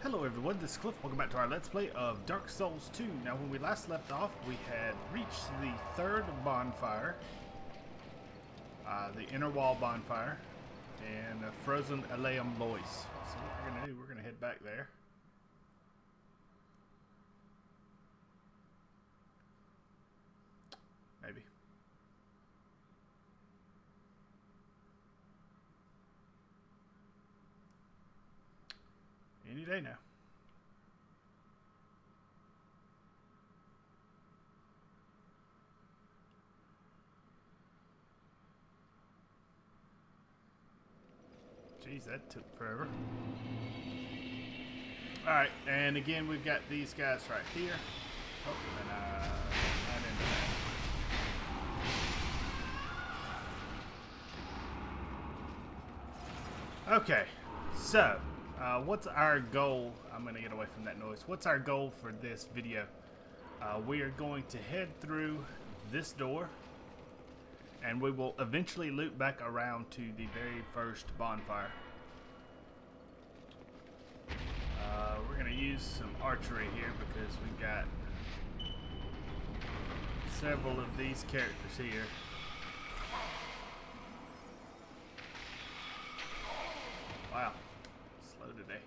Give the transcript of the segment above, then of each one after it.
Hello everyone, this is Cliff. Welcome back to our Let's Play of Dark Souls 2. Now when we last left off, we had reached the third bonfire. The inner wall bonfire. And Frozen Eleum Loyce. So what we're going to do, we're going to head back there. Maybe. Any day now. Jeez, that took forever. Alright, and again we've got these guys right here. Oh, and not into that. Okay, so what's our goal? I'm going to get away from that noise. What's our goal for this video? We are going to head through this door, and we will eventually loop back around to the very first bonfire. We're going to use some archery here because we've got several of these characters here. Wow, slow today.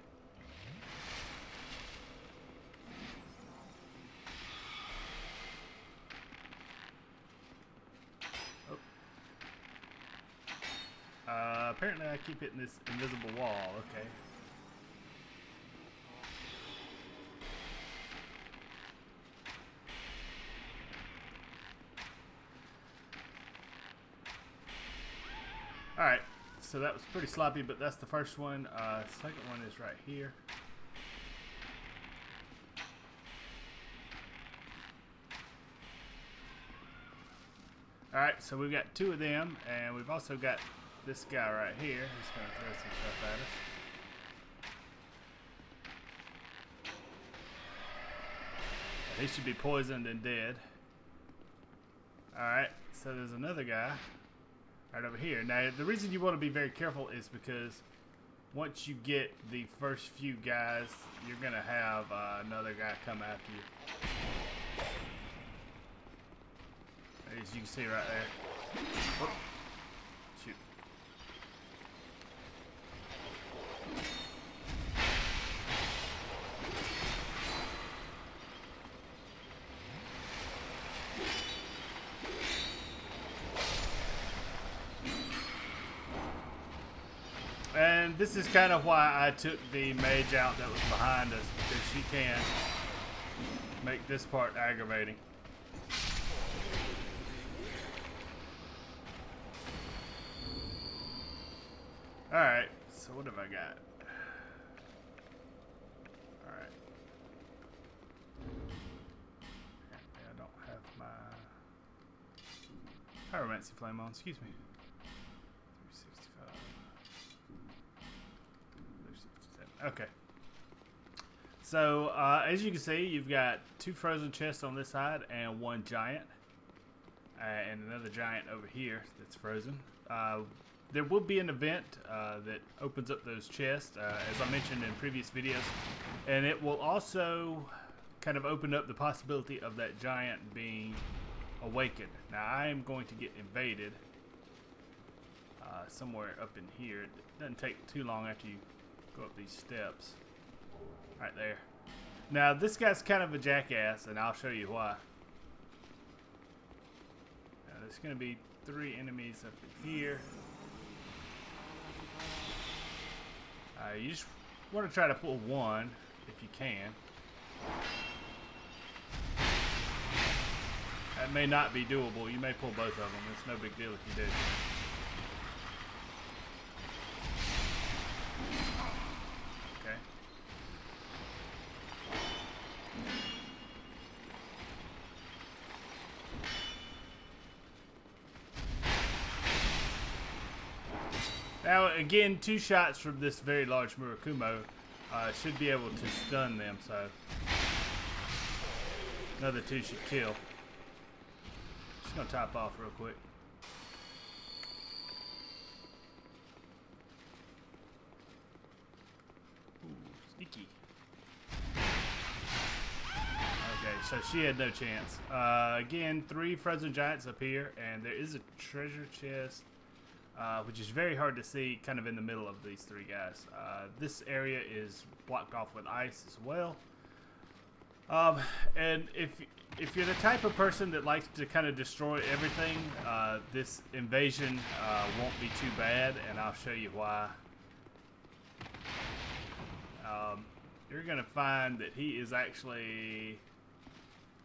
Apparently I keep hitting this invisible wall. Okay. Alright, so that was pretty sloppy, but that's the first one. Second one is right here. Alright, so we've got two of them, and we've also got this guy right here who's going to throw some stuff at us. He should be poisoned and dead. Alright, so there's another guy right over here. Now, the reason you want to be very careful is because once you get the first few guys, you're going to have another guy come after you. As you can see right there. Whoop. Shoot. And this is kind of why I took the mage out that was behind us, because she can make this part aggravating. Alright, so what have I got? Alright. I don't have my pyromancy flame on, excuse me. 365. 367. Okay. So, as you can see, you've got two frozen chests on this side and one giant. And another giant over here that's frozen. There will be an event that opens up those chests, as I mentioned in previous videos, and it will also kind of open up the possibility of that giant being awakened. Now, I am going to get invaded somewhere up in here. It doesn't take too long after you go up these steps. Right there. Now, this guy's kind of a jackass, and I'll show you why. Now, there's going to be 3 enemies up in here. You just want to try to pull one if you can. That may not be doable. You may pull both of them. It's no big deal if you do. Okay. Now, again, 2 shots from this very large Murakumo should be able to stun them, so another 2 should kill. Just gonna top off real quick. Ooh, sneaky. so she had no chance. Again, 3 frozen giants up here, and there is a treasure chest, which is very hard to see kind of in the middle of these 3 guys. This area is blocked off with ice as well. And if you're the type of person that likes to kind of destroy everything, this invasion won't be too bad, and I'll show you why. You're going to find that he is actually...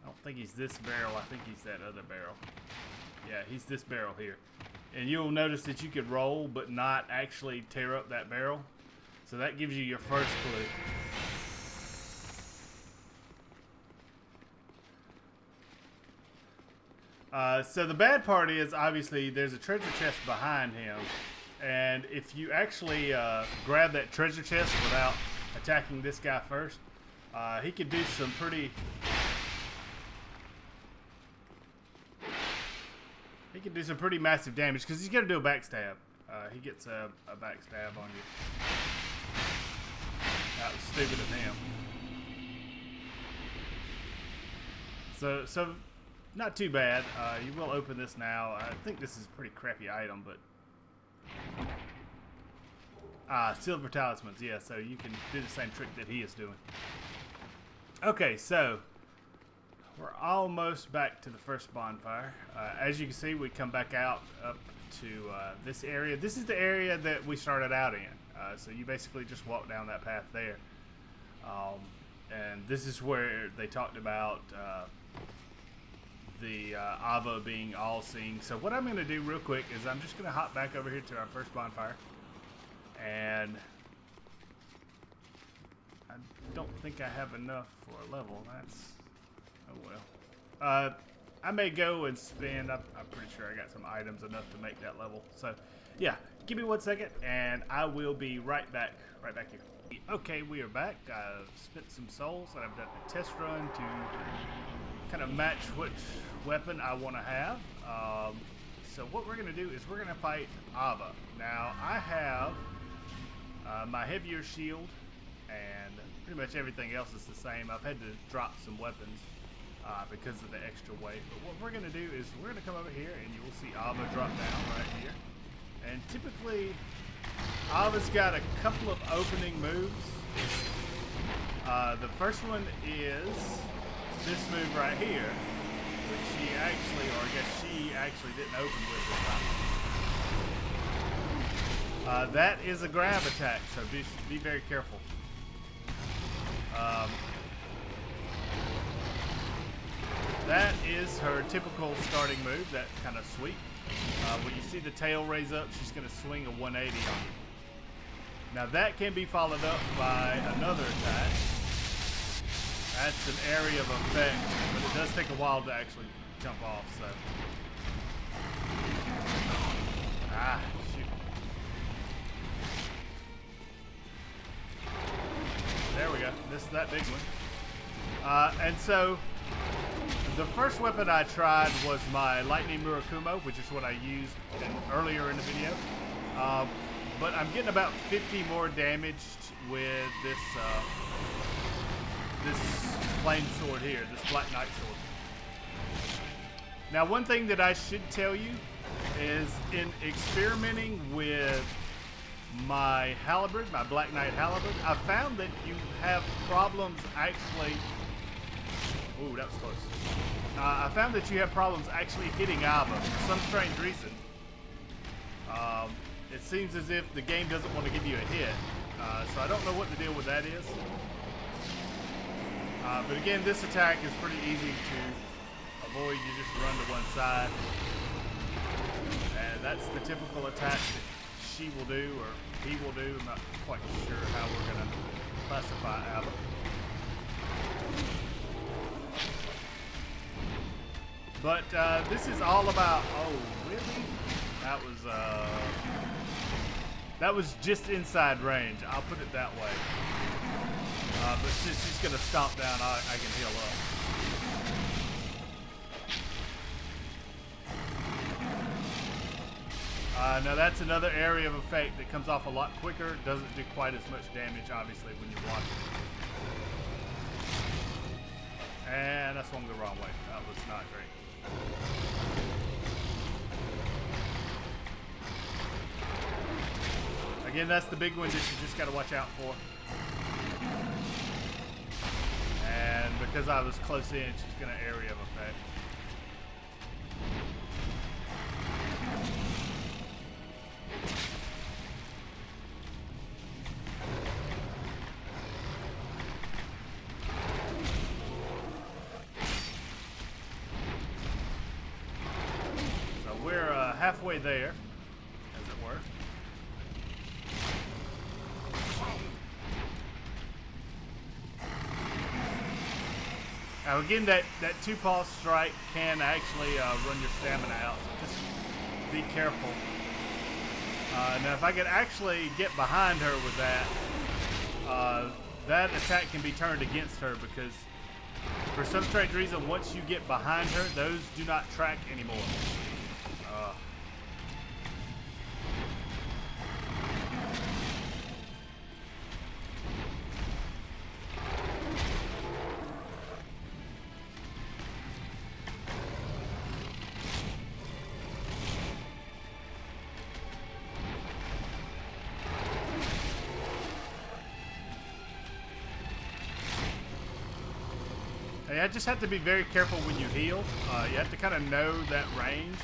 I don't think he's this barrel. I think he's that other barrel. Yeah, he's this barrel here. And you'll notice that you could roll but not actually tear up that barrel. So that gives you your first clue. So the bad part is, obviously, there's a treasure chest behind him. And if you actually grab that treasure chest without attacking this guy first, he could do some pretty... He can do some pretty massive damage because he's going to do a backstab. He gets a backstab on you. That was stupid of him. So not too bad. You will open this now. I think this is a pretty crappy item, but... silver talismans. Yeah, so you can do the same trick that he is doing. Okay, so... We're almost back to the first bonfire. As you can see, we come back out up to this area. This is the area that we started out in. So you basically just walk down that path there. And this is where they talked about the Aava being all-seeing. So what I'm going to do real quick is I'm just going to hop back over here to our first bonfire. And I don't think I have enough for a level. That's... Oh well. I may go and spend, I'm pretty sure I got some items enough to make that level. So, yeah, give me 1 second and I will be right back here. Okay, we are back. I've spent some souls and I've done a test run to kind of match which weapon I want to have. So what we're going to do is we're going to fight Aava. Now, I have my heavier shield and pretty much everything else is the same. I've had to drop some weapons. Because of the extra weight. But what we're going to do is we're going to come over here and you will see Aava drop down right here. And typically, Aava's got a couple of opening moves. The first one is this move right here, which he actually, or I guess she actually didn't open with this time. That is a grab attack, so be very careful. That is her typical starting move, that kind of sweep. When you see the tail raise up, she's going to swing a 180 on you. Now that can be followed up by another attack. That's an area of effect, but it does take a while to actually jump off, so. Ah, shoot. There we go. This is that big one. And so, the first weapon I tried was my Lightning Murakumo, which is what I used earlier in the video. But I'm getting about 50 more damage with this this flame sword here, this Black Knight sword. Now, one thing that I should tell you is in experimenting with my halberd, my Black Knight halberd, I found that you have problems actually... Ooh, that was close. I found that you have problems actually hitting Aava for some strange reason. It seems as if the game doesn't want to give you a hit. So I don't know what the deal with that is. But again, this attack is pretty easy to avoid. You just run to one side. And that's the typical attack that she will do, or he will do. I'm not quite sure how we're going to classify Aava. But this is all about... Oh, really? That was just inside range. I'll put it that way. But since she's going to stomp down, I can heal up. Now that's another area of effect that comes off a lot quicker. Doesn't do quite as much damage, obviously, when you block it. And I swung the wrong way. That was not great. Again, that's the big one that you just got to watch out for. And because I was close in, she's going to area of effect. Halfway there, as it were. Now again, that two-paw strike can actually run your stamina out, so just be careful. Now if I could actually get behind her with that, that attack can be turned against her because for some strange reason, once you get behind her, those do not track anymore. I just have to be very careful when you heal. You have to kind of know that range.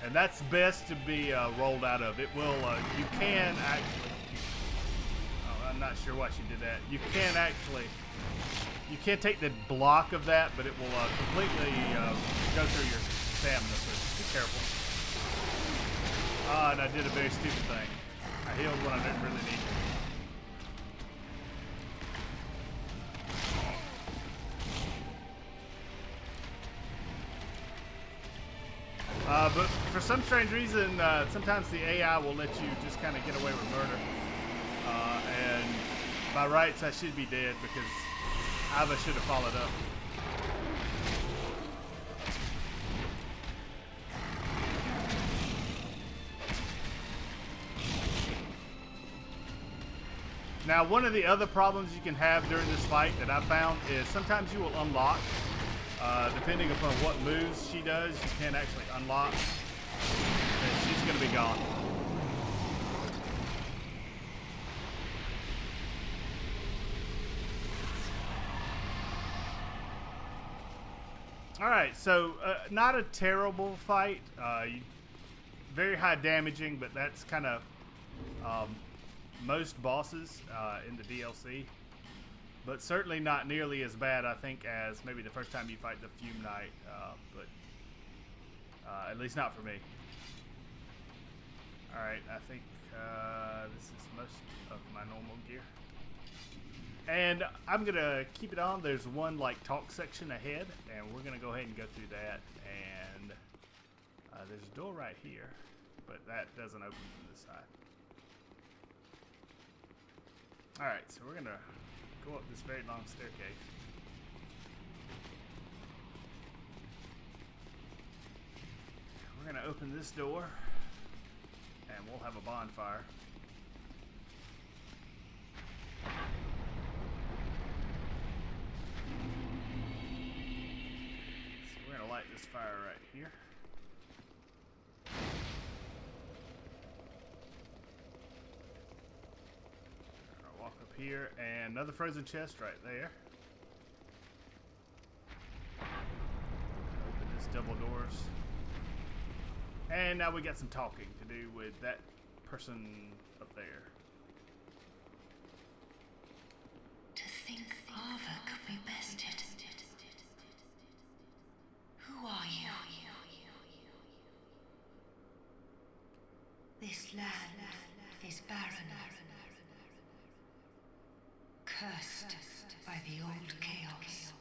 And that's best to be rolled out of. It will, you can actually, oh, I'm not sure why she did that. You can actually, you can't take the block of that, but it will completely go through your stamina, so just be careful. And I did a very stupid thing. I healed when I didn't really need to. But for some strange reason, sometimes the AI will let you just kind of get away with murder. And by rights, I should be dead because Aava should have followed up. Now, one of the other problems you can have during this fight that I found is sometimes you will unlock. Depending upon what moves she does, you can actually unlock, and she's going to be gone. Alright, so not a terrible fight. Very high damaging, but that's kind of most bosses in the DLC. But certainly not nearly as bad, I think, as maybe the first time you fight the Fume Knight, but at least not for me. Alright, I think this is most of my normal gear. And I'm going to keep it on. There's one, like, talk section ahead, and we're going to go ahead and go through that. And there's a door right here, but that doesn't open from this side. Alright, so we're going to go up this very long staircase. We're going to open this door, and we'll have a bonfire. So we're going to light this fire right here. Walk up here, and another frozen chest right there. Open this double doors. And now we got some talking to do with that person up there. To think Aava could be bested. Who are you? This land is barren. Cursed by the old chaos.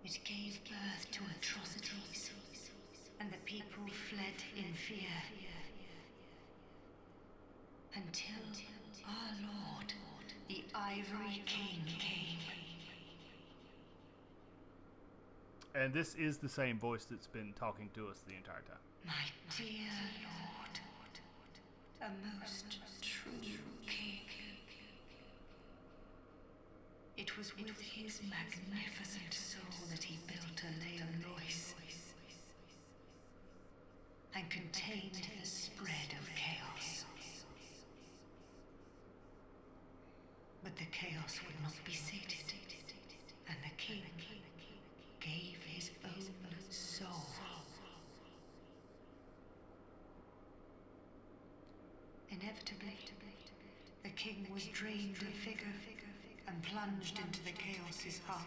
It gave birth to atrocities, and the people fled in fear. Until our Lord, the Ivory King, came. And this is the same voice that's been talking to us the entire time. My dear Lord, a most true king. was with his magnificent soul that he built Eleum Loyce and contained the spread of chaos. But the chaos would not be sated, and the king gave his own soul. Inevitably, the king was drained of vigor and plunged into the chaos's heart.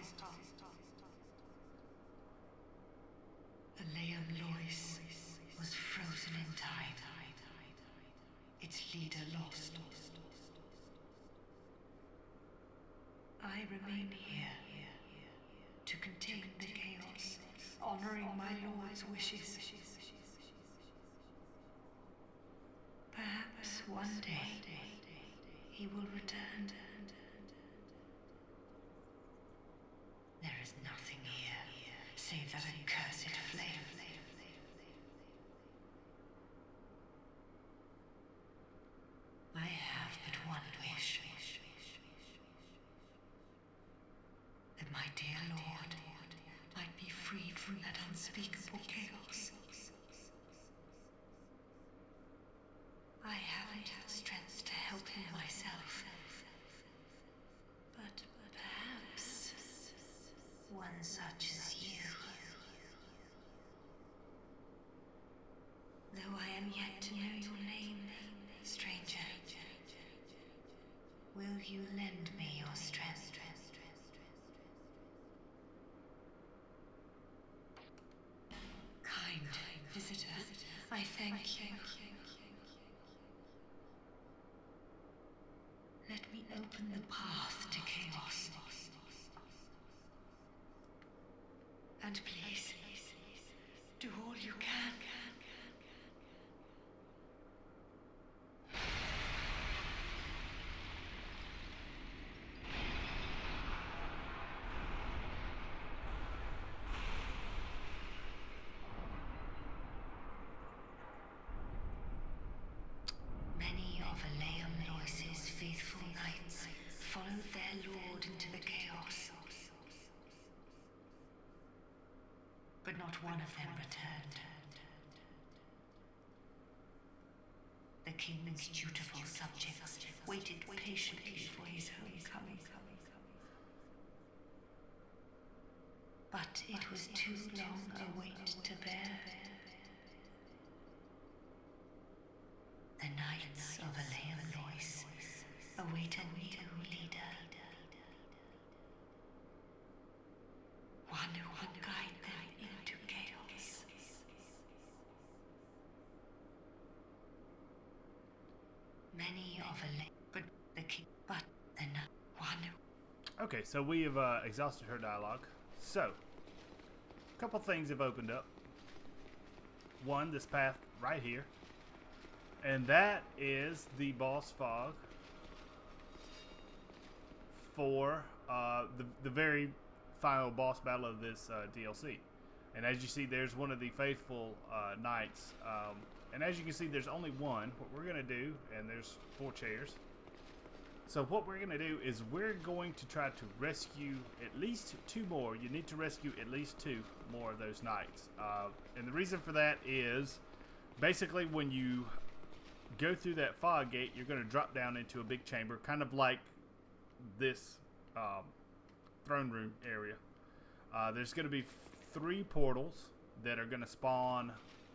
Eleum Loyce was frozen in time, its leader lost. I remain here to contain the chaos, honoring my lord's wishes. Perhaps one day he will return. There is nothing here save that accursed flame. I have but one wish. That my dear lord might be freed from that unspeakable chaos. I haven't strength to help him myself, but perhaps one such as you. Though I am yet to know your name, stranger, will you lend me your strength? Kind visitor, I thank you. Let me open the path to chaos. And please, do all you can. Many of Eleum Loyce's faithful knights followed their lord into the chaos. But not one of them returned. The king's dutiful subjects waited patiently for his homecoming. But it was too long a wait to bear. The knights of Eleum Loyce await a new leader. One who will guide them into chaos. Many of but the king, but then one who... Okay, so we have exhausted her dialogue. So, a couple things have opened up. One, this path right here. And that is the boss fog for the very final boss battle of this DLC. And as you see, there's one of the faithful knights. And as you can see, there's only one. What we're going to do, and there's 4 chairs. So what we're going to do is we're going to try to rescue at least 2 more. You need to rescue at least 2 more of those knights. And the reason for that is basically when you go through that fog gate, you're going to drop down into a big chamber, kind of like this throne room area. There's going to be 3 portals that are going to spawn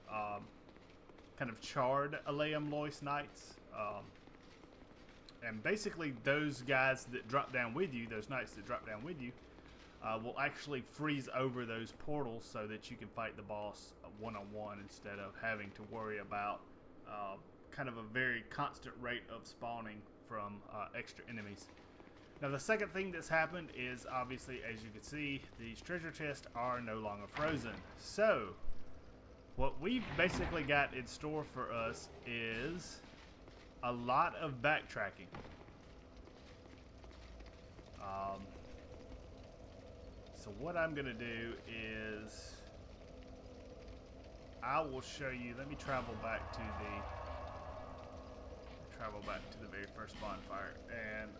kind of charred Eleum Loyce knights. And basically those guys that drop down with you, those knights that drop down with you, will actually freeze over those portals so that you can fight the boss one-on-one instead of having to worry about kind of a very constant rate of spawning from extra enemies. Now the second thing that's happened is obviously, as you can see, these treasure chests are no longer frozen. So what we've basically got in store for us is a lot of backtracking. So what I'm gonna do is I will show you. Let me travel back to the very first bonfire, and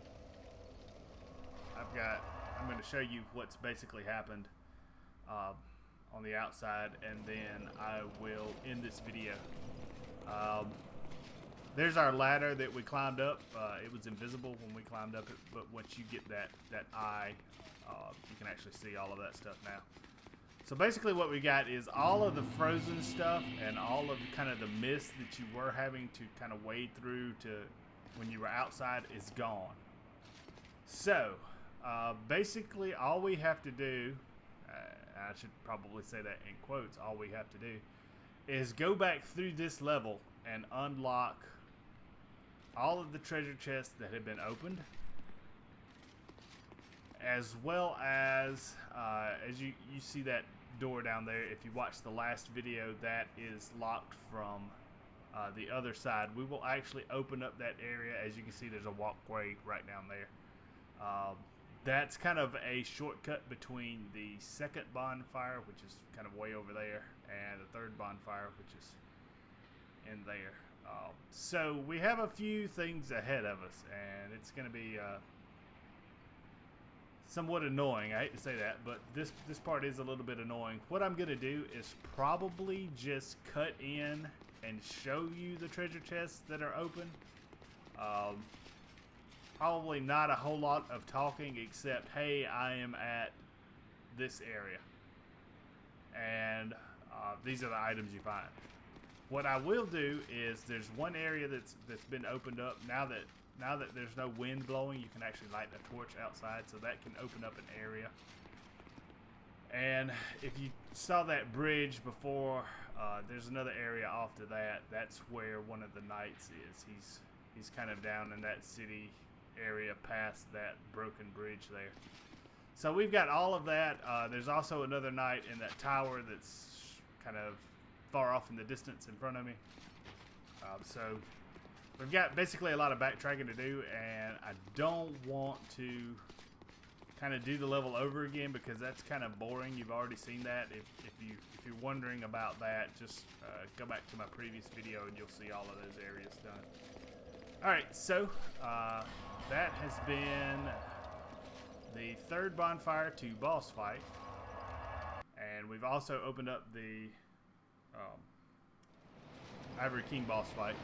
I've got I'm going to show you what's basically happened on the outside, and then I will end this video. There's our ladder that we climbed up. It was invisible when we climbed up it, but once you get that eye, you can actually see all of that stuff now. So basically what we got is all of the frozen stuff and all of kind of the mist that you were having to kind of wade through to when you were outside is gone. So basically all we have to do, I should probably say that in quotes, all we have to do is go back through this level and unlock all of the treasure chests that have been opened, as well as you see that door down there. If you watch the last video, that is locked from the other side. We will actually open up that area. As you can see, there's a walkway right down there. That's kind of a shortcut between the second bonfire, which is kind of way over there, and the third bonfire, which is in there. So we have a few things ahead of us, and it's going to be somewhat annoying. I hate to say that, but this part is a little bit annoying. What I'm going to do is probably just cut in and show you the treasure chests that are open. Probably not a whole lot of talking, except, hey, I am at this area, and these are the items you find. What I will do is there's one area that's been opened up now that there's no wind blowing. You can actually light a torch outside, so that can open up an area. And if you saw that bridge before, there's another area off to that. That's where one of the knights is. He's kind of down in that city area past that broken bridge there. So we've got all of that. There's also another knight in that tower that's kind of far off in the distance in front of me. So we've got basically a lot of backtracking to do, and I don't want to kind of do the level over again because that's kind of boring. You've already seen that. If you're wondering about that, just go back to my previous video and you'll see all of those areas done. Alright, so that has been the third bonfire to boss fight, and we've also opened up the Ivory King boss fight.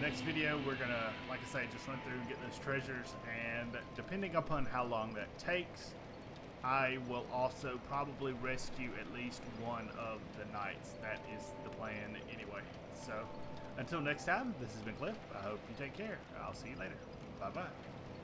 Next video, we're gonna, like I say, just run through and get those treasures, and depending upon how long that takes, I will also probably rescue at least one of the knights. That is the plan anyway. So until next time, this has been Cliff. I hope you take care. I'll see you later. Bye bye.